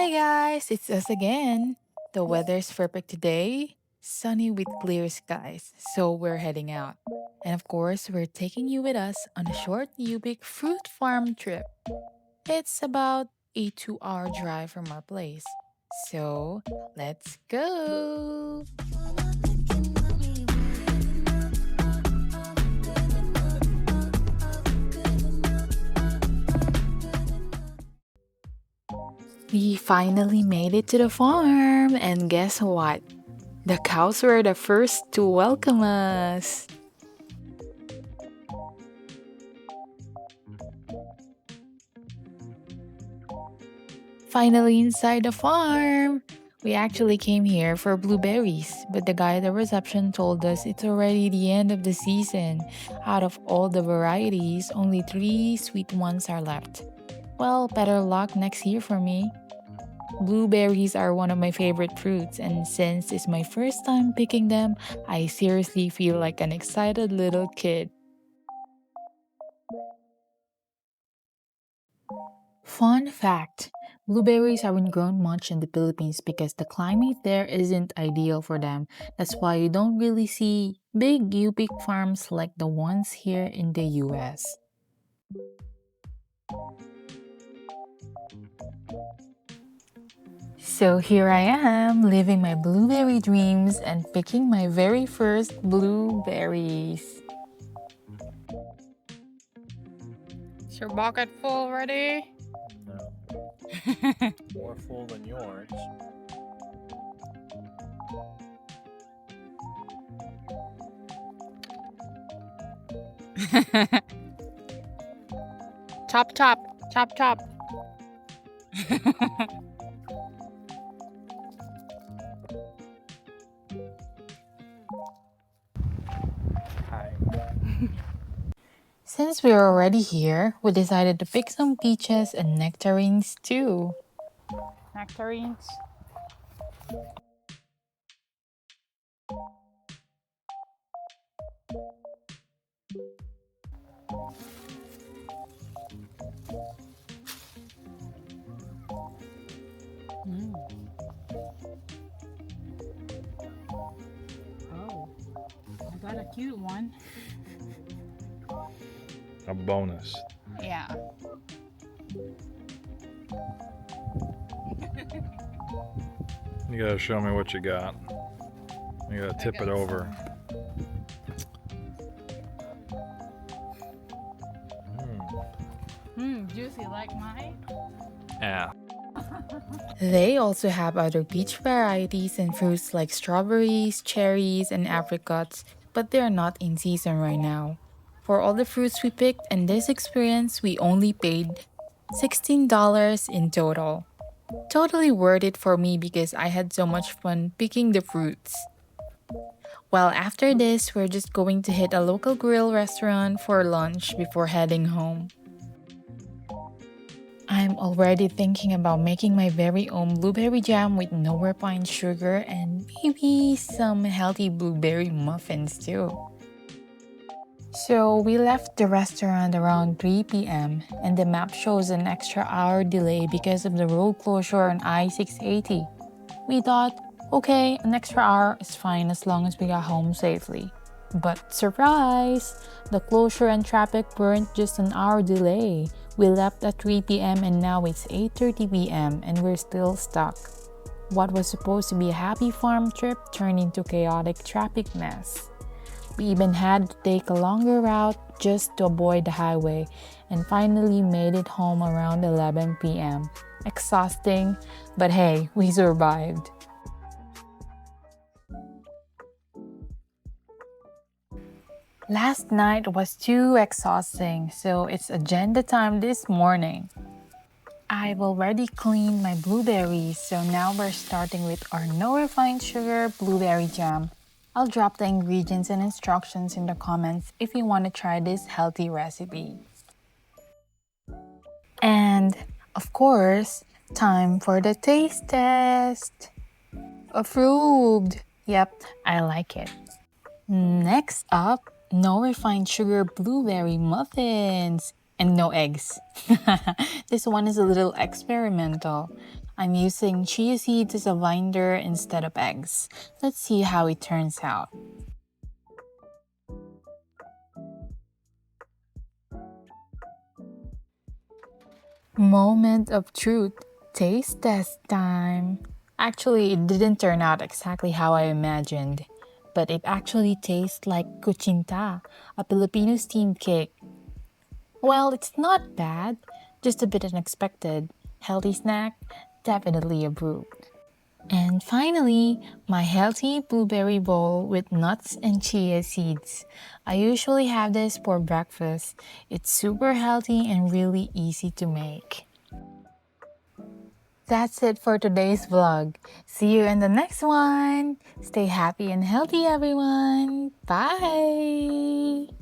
Hi guys, it's us again. The weather's perfect today, sunny with clear skies, so we're heading out. And of course, we're taking you with us on a short Ubik fruit farm trip. It's about a 2-hour drive from our place. So, let's go! We finally made it to the farm, and guess what? The cows were the first to welcome us. Finally inside the farm! We actually came here for blueberries, but the guy at the reception told us it's already the end of the season. Out of all the varieties, only 3 sweet ones are left. Well, better luck next year for me. Blueberries are one of my favorite fruits, and since it's my first time picking them, I seriously feel like an excited little kid. Fun fact: blueberries haven't grown much in the Philippines because the climate there isn't ideal for them. That's why you don't really see big U-pick farms like the ones here in the US. So here I am, living my blueberry dreams and picking my very first blueberries. Is your bucket full already? No, more full than yours. Chop, chop, chop, chop. Hi. Since we're already here, we decided to pick some peaches and nectarines too. Nectarines? Mm. Oh, I got a cute one. A bonus. Yeah. You gotta show me what you got. You gotta tip it over. Juicy like mine. Yeah. They also have other peach varieties and fruits like strawberries, cherries, and apricots, but they're not in season right now. For all the fruits we picked in this experience, we only paid $16 in total. Totally worth it for me because I had so much fun picking the fruits. Well, after this, we're just going to hit a local grill restaurant for lunch before heading home. I'm already thinking about making my very own blueberry jam with no refined sugar and maybe some healthy blueberry muffins too. So we left the restaurant around 3 p.m. and the map shows an extra hour delay because of the road closure on I-680. We thought, okay, an extra hour is fine as long as we got home safely. But surprise! The closure and traffic weren't just an hour delay. We left at 3 p.m. and now it's 8:30 p.m. and we're still stuck. What was supposed to be a happy farm trip turned into chaotic traffic mess. We even had to take a longer route just to avoid the highway and finally made it home around 11 p.m. Exhausting, but hey, we survived. Last night was too exhausting, so it's agenda time this morning. I've already cleaned my blueberries, so now we're starting with our no refined sugar blueberry jam. I'll drop the ingredients and instructions in the comments if you want to try this healthy recipe. And, of course, time for the taste test. Approved! Yep, I like it. Next up, no refined sugar blueberry muffins. And no eggs. This one is a little experimental. I'm using chia seeds as a binder instead of eggs. Let's see how it turns out. Moment of truth. Taste test time. Actually, it didn't turn out exactly how I imagined, but it actually tastes like kuchinta, a Filipino steamed cake. Well, it's not bad, just a bit unexpected. Healthy snack, definitely approved. And finally, my healthy blueberry bowl with nuts and chia seeds. I usually have this for breakfast. It's super healthy and really easy to make. That's it for today's vlog. See you in the next one. Stay happy and healthy, everyone. Bye.